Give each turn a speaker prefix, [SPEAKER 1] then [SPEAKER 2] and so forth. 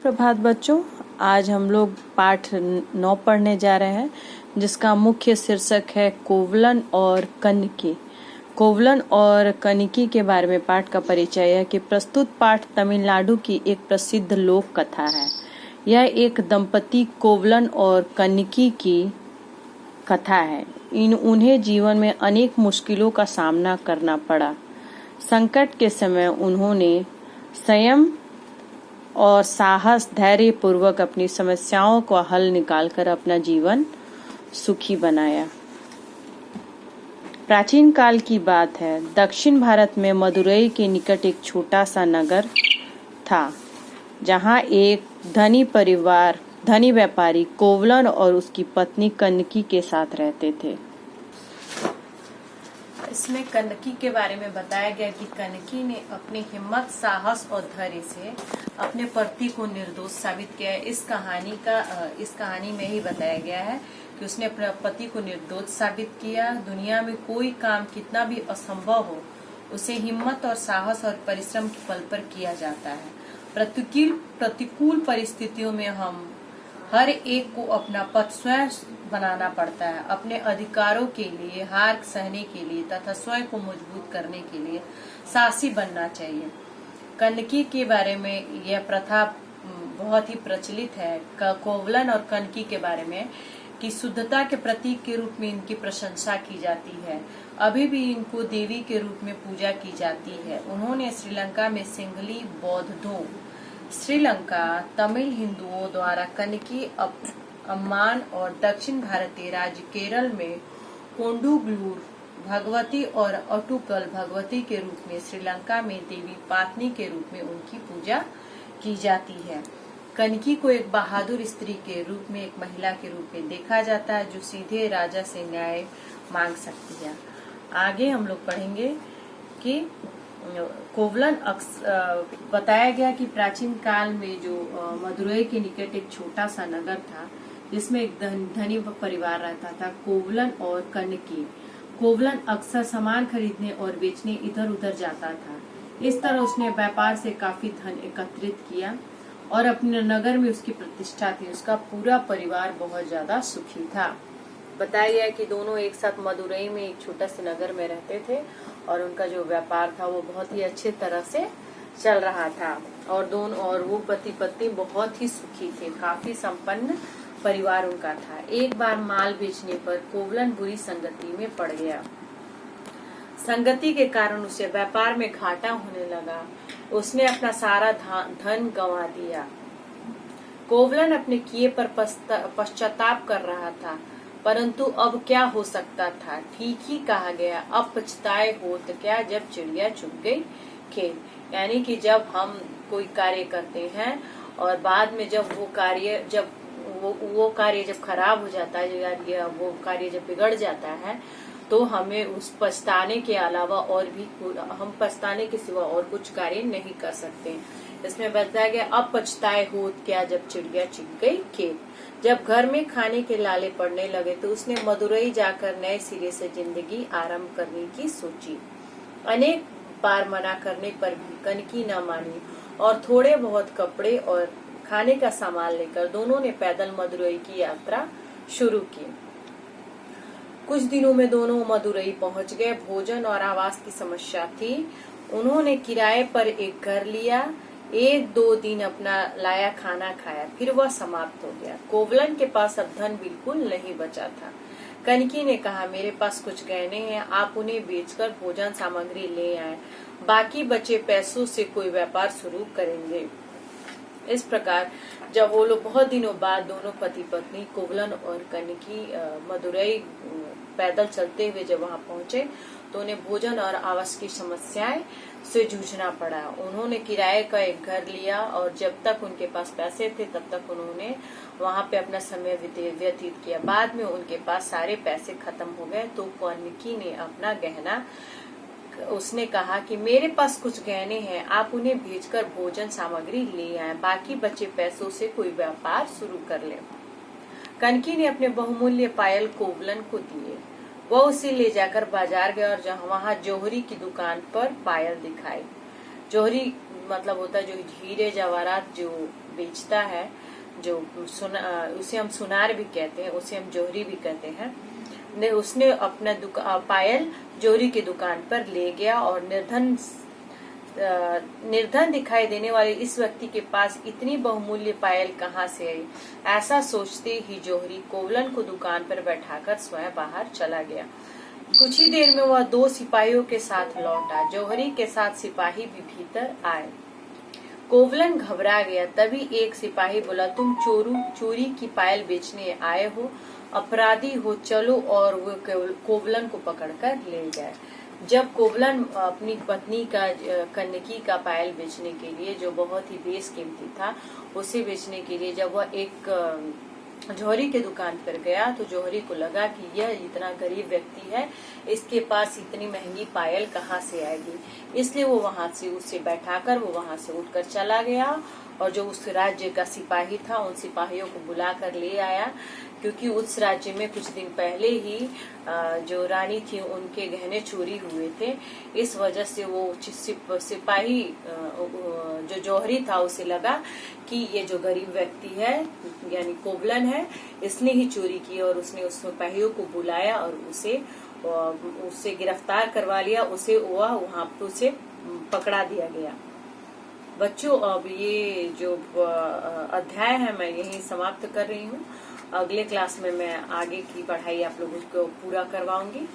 [SPEAKER 1] प्रभात बच्चों, आज हम लोग पाठ 9 पढ़ने जा रहे हैं, जिसका मुख्य शीर्षक है कोवलन और कनिकी। कोवलन और कनिकी के बारे में पाठ का परिचय है कि प्रस्तुत पाठ तमिलनाडु की एक प्रसिद्ध लोक कथा है। यह एक दंपति कोवलन और कनिकी की कथा है। उन्हें जीवन में अनेक मुश्किलों का सामना करना पड़ा। संकट के समय उन्होंने संयम और साहस धैर्य पूर्वक अपनी समस्याओं को हल निकालकर अपना जीवन सुखी बनाया। प्राचीन काल की बात है। दक्षिण भारत में मदुरई के निकट एक छोटा सा नगर था, जहां एक धनी व्यापारी कोवलन और उसकी पत्नी कनकी के साथ रहते थे। इसमें कनकी के बारे में बताया गया कि कनकी ने अपनी हिम्मत, साहस और धैर्य से अपने पति को निर्दोष साबित किया है। इस कहानी में ही बताया गया है कि उसने अपने पति को निर्दोष साबित किया। दुनिया में कोई काम कितना भी असंभव हो, उसे हिम्मत और साहस और परिश्रम के बल पर किया जाता है। प्रतिकूल परिस्थितियों में हम हर एक को अपना पथ स्वयं बनाना पड़ता है। अपने अधिकारों के लिए हार सहने के लिए तथा स्वयं को मजबूत करने के लिए साहसी बनना चाहिए। कनकी के बारे में यह प्रथा बहुत ही प्रचलित है। कोवलन और कनकी के बारे में कि शुद्धता के प्रतीक के रूप में इनकी प्रशंसा की जाती है। अभी भी इनको देवी के रूप में पूजा की जाती है। उन्होंने श्रीलंका में सिंघली बौद्धों, श्रीलंका तमिल हिंदुओं द्वारा कनकी अम्मान और दक्षिण भारतीय राज्य केरल में कोंडुगलूर भगवती और अटुकल भगवती के रूप में श्रीलंका में देवी पातनी के रूप में उनकी पूजा की जाती है। कनकी को एक बहादुर स्त्री के रूप में, एक महिला के रूप में देखा जाता है, जो सीधे राजा से न्याय मांग सकती है। आगे हम लोग पढ़ेंगे कि कोवलन बताया गया कि प्राचीन काल में जो मदुरई के निकट एक छोटा सा नगर था, जिसमें एक धनी परिवार रहता था, कोवलन और कनकी। कोवलन अक्सर सामान खरीदने और बेचने इधर उधर जाता था। इस तरह उसने व्यापार से काफी धन एकत्रित किया और अपने नगर में उसकी प्रतिष्ठा थी। उसका पूरा परिवार बहुत ज्यादा सुखी था। बताया गया कि दोनों एक साथ मदुरई में एक छोटा से नगर में रहते थे और उनका जो व्यापार था वो बहुत ही अच्छे तरह से चल रहा था और वो पति पत्नी बहुत ही सुखी थे। काफी संपन्न परिवार उनका था। एक बार माल बेचने पर कोवलन बुरी संगति में पड़ गया। संगति के कारण उसे व्यापार में घाटा होने लगा। उसने अपना सारा धन गंवा दिया। कोवलन अपने किए पर पश्चाताप कर रहा था, परंतु अब क्या हो सकता था। ठीक ही कहा गया, अब पछताए होत क्या जब चिड़िया चुग गई खेत। यानी कि जब हम कोई कार्य करते हैं और बाद में जब वो कार्य जब खराब हो जाता है या वो कार्य जब बिगड़ जाता है, तो हमें उस पछताने के अलावा हम पछताने के सिवा और कुछ कार्य नहीं कर सकते। इसमें बताया गया, अब पछताए होत क्या जब चिड़िया चुग गई खेत। जब घर में खाने के लाले पड़ने लगे तो उसने मदुरई जाकर नए सिरे से जिंदगी आरंभ करने की सोची। अनेक बार मना करने पर भी कनकी न मानी और थोड़े बहुत कपड़े और खाने का सामान लेकर दोनों ने पैदल मदुरई की यात्रा शुरू की। कुछ दिनों में दोनों मदुरई पहुंच गए। भोजन और आवास की समस्या थी। उन्होंने किराए पर एक घर लिया। 1-2 दिन अपना लाया खाना खाया, फिर वह समाप्त हो गया। कोवलन के पास अब धन बिल्कुल नहीं बचा था। कनकी ने कहा, मेरे पास कुछ गहने हैं, आप उन्हें बेचकर भोजन सामग्री ले आए। बाकी बचे पैसों से कोई व्यापार शुरू करेंगे। इस प्रकार जब वो लोग बहुत दिनों बाद दोनों पति पत्नी कोवलन और कनकी मदुरई पैदल चलते हुए जब वहां पहुंचे, तो उन्हें भोजन और आवास की समस्याएं से जूझना पड़ा। उन्होंने किराए का एक घर लिया और जब तक उनके पास पैसे थे तब तक उन्होंने वहां पे अपना समय व्यतीत किया। बाद में उनके पास सारे पैसे खत्म हो गए तो कनकी ने अपना गहना, उसने कहा कि मेरे पास कुछ गहने हैं, आप उन्हें भेजकर भोजन सामग्री ले आए। बाकी बचे पैसों से कोई व्यापार शुरू कर ले। कनकी ने अपने बहुमूल्य पायल कोवलन को दिए। वह उसे ले जाकर बाजार गया और वहां जौहरी की दुकान पर पायल दिखाई। जौहरी मतलब होता है जो हीरे जवाहरात जो बेचता है, जो उसे हम सुनार भी कहते हैं, उसे हम जौहरी भी कहते हैं। उसने अपना पायल जौहरी की दुकान पर ले गया और निर्धन दिखाई देने वाले इस व्यक्ति के पास इतनी बहुमूल्य पायल कहाँ से आई। ऐसा सोचते ही जौहरी कोवलन को दुकान पर बैठाकर स्वयं बाहर चला गया। कुछ ही देर में वह 2 सिपाहियों के साथ लौटा। जौहरी के साथ सिपाही भी भीतर आए। कोवलन घबरा गया। तभी एक सिपाही बोला, तुम चोरी की पायल बेचने आए हो, अपराधी हो, चलो। और वो कोवलन को पकड़कर ले गए। जब कोवलन अपनी पत्नी का कन्नकी का पायल बेचने के लिए, जो बहुत ही बेशकीमती था, उसे बेचने के लिए जब वह एक जौहरी के दुकान पर गया तो जौहरी को लगा कि यह इतना गरीब व्यक्ति है, इसके पास इतनी महंगी पायल कहाँ से आएगी। इसलिए वो वहां से उसे बैठाकर वो वहां से उठकर चला गया और जो उस राज्य का सिपाही था उन सिपाहियों को बुलाकर ले आया, क्योंकि उस राज्य में कुछ दिन पहले ही जो रानी थी उनके गहने चोरी हुए थे। इस वजह से वो सिपाही जो जौहरी था उसे लगा कि ये जो गरीब व्यक्ति है यानी कोवलन है, इसने ही चोरी की और उसने उस सिपाहियों को बुलाया और उसे गिरफ्तार करवा लिया। उसे वहां पर उसे पकड़ा दिया गया। बच्चों, अब ये जो अध्याय है मैं यहीं समाप्त कर रही हूँ। अगले क्लास में मैं आगे की पढ़ाई आप लोगों को पूरा करवाऊंगी।